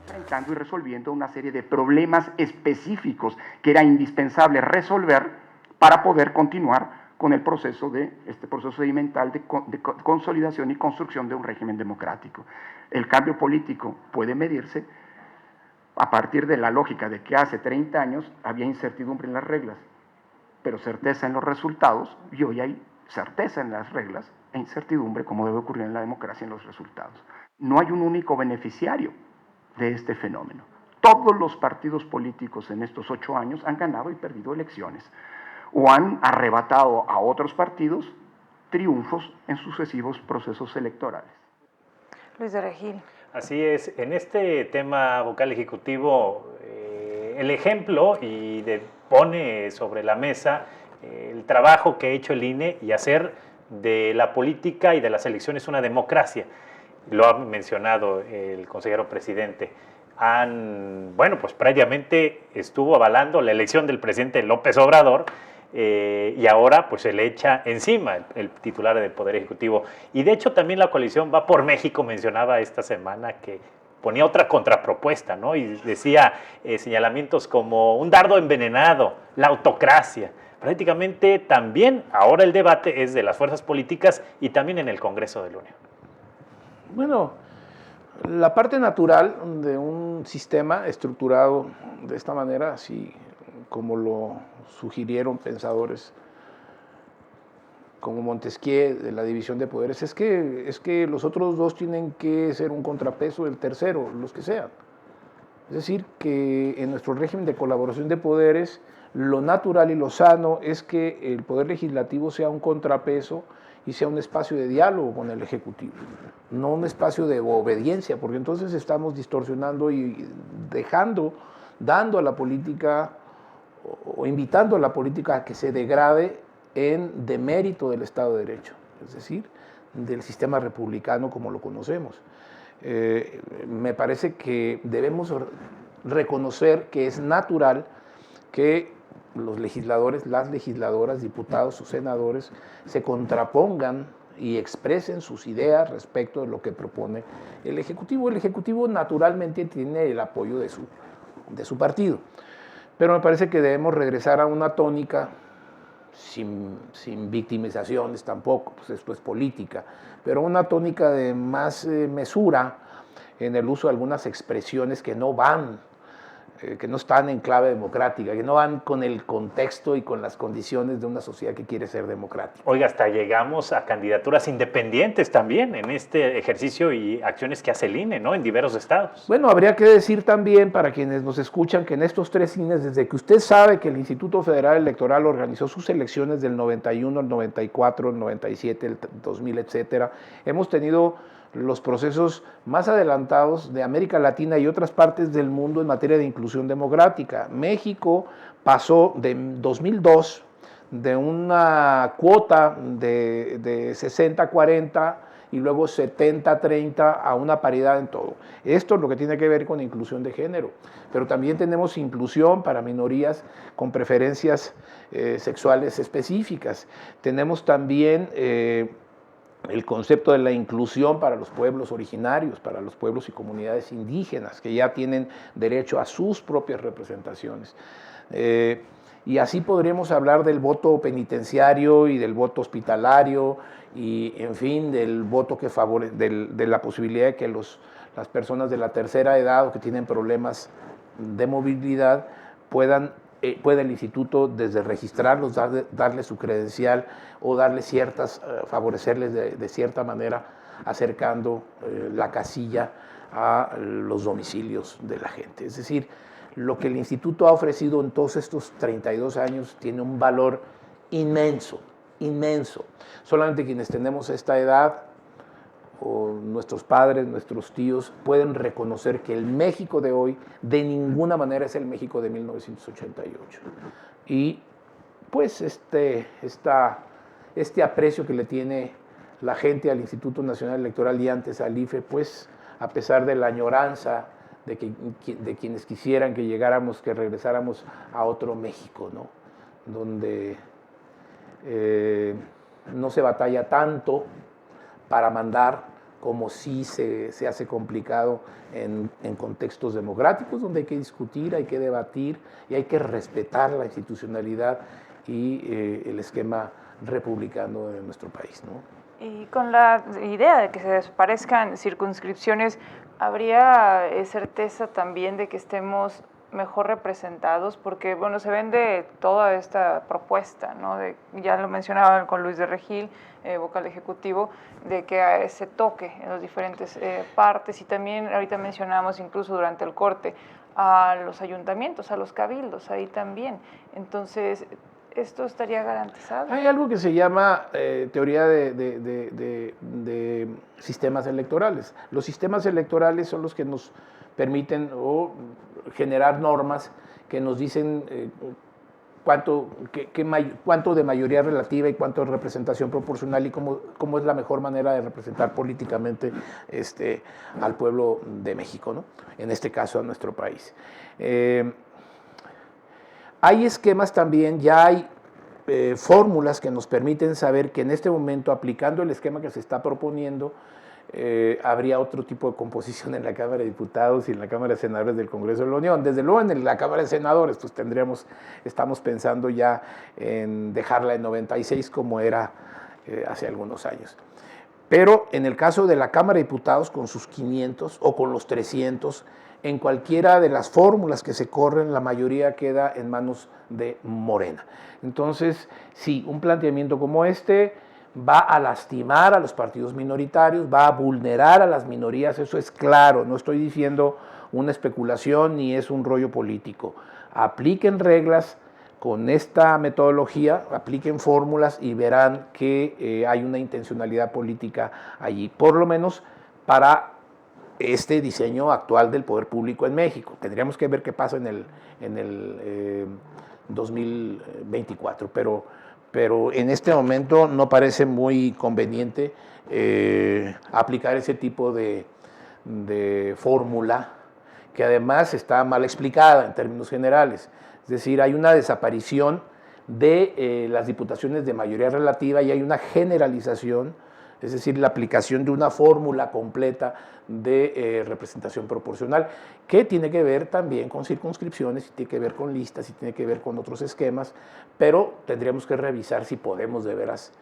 Enfrentando y resolviendo una serie de problemas específicos que era indispensable resolver para poder continuar con el proceso este proceso sedimental de consolidación y construcción de un régimen democrático. El cambio político puede medirse a partir de la lógica de que hace 30 años había incertidumbre en las reglas, pero certeza en los resultados, y hoy hay certeza en las reglas e incertidumbre, como debe ocurrir en la democracia, en los resultados. No hay un único beneficiario de este fenómeno. Todos los partidos políticos en estos 8 años han ganado y perdido elecciones, o han arrebatado a otros partidos triunfos en sucesivos procesos electorales. Luis de Regil. Así es, en este tema vocal ejecutivo, el ejemplo pone sobre la mesa el trabajo que ha hecho el INE y hacer de la política y de las elecciones una democracia. Lo ha mencionado el consejero presidente. Pues previamente estuvo avalando la elección del presidente López Obrador, y ahora pues se le echa encima el titular del Poder Ejecutivo. Y de hecho también la coalición Va por México mencionaba esta semana que ponía otra contrapropuesta, ¿no? Y decía señalamientos como un dardo envenenado, la autocracia. Prácticamente también ahora el debate es de las fuerzas políticas y también en el Congreso de la Unión. Bueno, la parte natural de un sistema estructurado de esta manera, así como lo sugirieron pensadores como Montesquieu de la división de poderes, es que los otros dos tienen que ser un contrapeso del tercero, los que sean. Es decir, que en nuestro régimen de colaboración de poderes, lo natural y lo sano es que el poder legislativo sea un contrapeso y sea un espacio de diálogo con el Ejecutivo, no un espacio de obediencia, porque entonces estamos distorsionando y dando a la política o invitando a la política a que se degrade en demérito del Estado de Derecho, es decir, del sistema republicano como lo conocemos. Me parece que debemos reconocer que es natural que los legisladores, las legisladoras, diputados o senadores se contrapongan y expresen sus ideas respecto de lo que propone el Ejecutivo. El Ejecutivo naturalmente tiene el apoyo de su partido, pero me parece que debemos regresar a una tónica sin victimizaciones tampoco, pues esto es política, pero una tónica de más mesura en el uso de algunas expresiones que no están en clave democrática, que no van con el contexto y con las condiciones de una sociedad que quiere ser democrática. Oiga, hasta llegamos a candidaturas independientes también en este ejercicio y acciones que hace el INE, ¿no? En diversos estados. Bueno, habría que decir también para quienes nos escuchan que en estos 3 INEs, desde que usted sabe que el Instituto Federal Electoral organizó sus elecciones del 91, el 94, el 97, el 2000, etcétera, hemos tenido los procesos más adelantados de América Latina y otras partes del mundo en materia de inclusión democrática. México pasó de 2002 de una cuota de 60-40 y luego 70-30 a una paridad en todo. Esto es lo que tiene que ver con inclusión de género, pero también tenemos inclusión para minorías con preferencias sexuales específicas. Tenemos también el concepto de la inclusión para los pueblos originarios, para los pueblos y comunidades indígenas, que ya tienen derecho a sus propias representaciones. Y así podríamos hablar del voto penitenciario y del voto hospitalario y, en fin, del voto que de la posibilidad de que las personas de la tercera edad o que tienen problemas de movilidad pueda el instituto desde registrarlos, darles su credencial o favorecerles de cierta manera acercando la casilla a los domicilios de la gente. Es decir, lo que el instituto ha ofrecido en todos estos 32 años tiene un valor inmenso, inmenso. Solamente quienes tenemos esta edad, o nuestros padres, nuestros tíos, pueden reconocer que el México de hoy de ninguna manera es el México de 1988. Y pues este aprecio que le tiene la gente al Instituto Nacional Electoral y antes al IFE, pues a pesar de la añoranza de quienes quisieran que regresáramos a otro México, ¿no? Donde no se batalla tanto para mandar como sí se hace complicado en contextos democráticos, donde hay que discutir, hay que debatir y hay que respetar la institucionalidad y el esquema republicano de nuestro país, ¿no? Y con la idea de que se desaparezcan circunscripciones, ¿habría certeza también de que estemos mejor representados? Porque, bueno, se vende toda esta propuesta, ¿no? Ya lo mencionaban con Luis de Regil, vocal ejecutivo, de que se toque en las diferentes partes, y también ahorita mencionamos incluso durante el corte a los ayuntamientos, a los cabildos, ahí también. Entonces, ¿esto estaría garantizado? Hay algo que se llama teoría de sistemas electorales. Los sistemas electorales son los que nos permiten generar normas que nos dicen cuánto de mayoría relativa y cuánto de representación proporcional y cómo es la mejor manera de representar políticamente al pueblo de México, ¿no? En este caso a nuestro país. Hay esquemas también, ya hay fórmulas que nos permiten saber que en este momento, aplicando el esquema que se está proponiendo, habría otro tipo de composición en la Cámara de Diputados y en la Cámara de Senadores del Congreso de la Unión. Desde luego en la Cámara de Senadores, pues estamos pensando ya en dejarla en 96 como era hace algunos años. Pero en el caso de la Cámara de Diputados, con sus 500 o con los 300, en cualquiera de las fórmulas que se corren, la mayoría queda en manos de Morena. Entonces, sí, un planteamiento como este va a lastimar a los partidos minoritarios, va a vulnerar a las minorías, eso es claro, no estoy diciendo una especulación ni es un rollo político. Apliquen reglas con esta metodología, apliquen fórmulas y verán que hay una intencionalidad política allí, por lo menos para este diseño actual del poder público en México. Tendríamos que ver qué pasa en el 2024, pero en este momento no parece muy conveniente aplicar ese tipo de fórmula, que además está mal explicada en términos generales. Es decir, hay una desaparición de las diputaciones de mayoría relativa y hay una generalización, es decir, la aplicación de una fórmula completa de representación proporcional, que tiene que ver también con circunscripciones, y tiene que ver con listas, y tiene que ver con otros esquemas, pero tendríamos que revisar si podemos de veras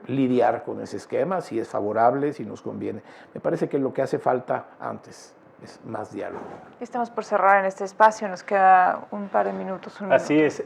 lidiar con ese esquema, si es favorable, si nos conviene. Me parece que lo que hace falta antes es más diálogo. Estamos por cerrar en este espacio, nos queda un par de minutos. Así es,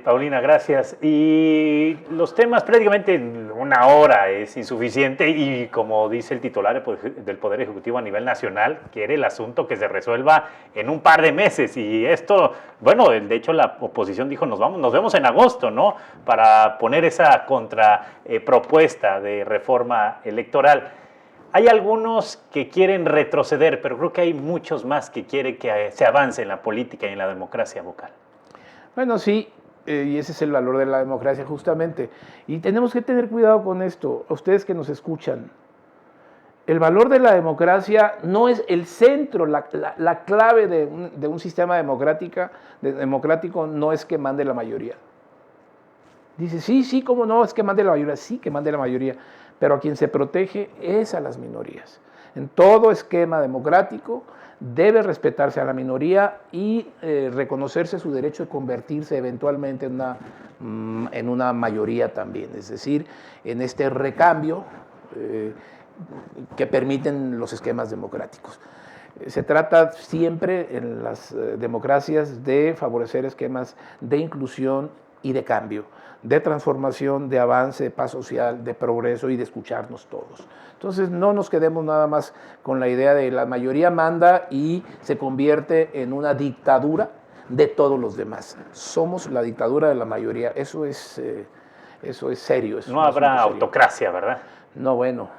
Paulina, gracias. Y los temas prácticamente en una hora es insuficiente y como dice el titular del Poder Ejecutivo a nivel nacional, quiere el asunto que se resuelva en un par de meses. Y esto, bueno, de hecho la oposición dijo nos vemos en agosto, ¿no? Para poner esa contrapropuesta de reforma electoral. Hay algunos que quieren retroceder, pero creo que hay muchos más que quieren que se avance en la política y en la democracia vocal. Bueno, sí, y ese es el valor de la democracia justamente. Y tenemos que tener cuidado con esto, a ustedes que nos escuchan. El valor de la democracia no es el centro, la clave de un sistema democrático no es que mande la mayoría. Dice, sí, cómo no, es que mande la mayoría, sí que mande la mayoría, pero a quien se protege es a las minorías. En todo esquema democrático debe respetarse a la minoría y reconocerse su derecho de convertirse eventualmente en una mayoría también, es decir, en este recambio que permiten los esquemas democráticos. Se trata siempre en las democracias de favorecer esquemas de inclusión y de cambio, de transformación, de avance, de paz social, de progreso y de escucharnos todos. Entonces no nos quedemos nada más con la idea de la mayoría manda y se convierte en una dictadura de todos los demás. Somos la dictadura de la mayoría, eso es serio. No habrá autocracia, ¿verdad? No, bueno,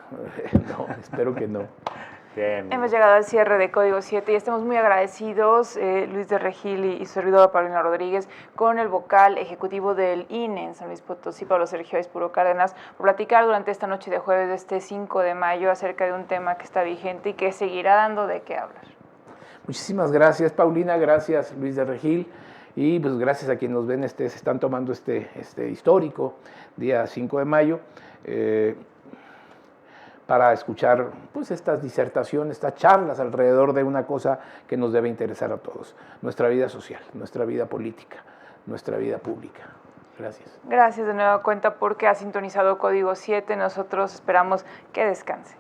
no, espero que no. Bien. Hemos llegado al cierre de Código 7 y estamos muy agradecidos, Luis de Regil y su servidora Paulina Rodríguez, con el vocal ejecutivo del INE en San Luis Potosí, Pablo Sergio Aispuro Cárdenas, por platicar durante esta noche de jueves de este 5 de mayo acerca de un tema que está vigente y que seguirá dando de qué hablar. Muchísimas gracias, Paulina, gracias, Luis de Regil. Y pues gracias a quienes nos ven, se están tomando este histórico día 5 de mayo, para escuchar pues estas disertaciones, estas charlas alrededor de una cosa que nos debe interesar a todos, nuestra vida social, nuestra vida política, nuestra vida pública. Gracias. Gracias de nueva cuenta porque ha sintonizado Código 7. Nosotros esperamos que descanse.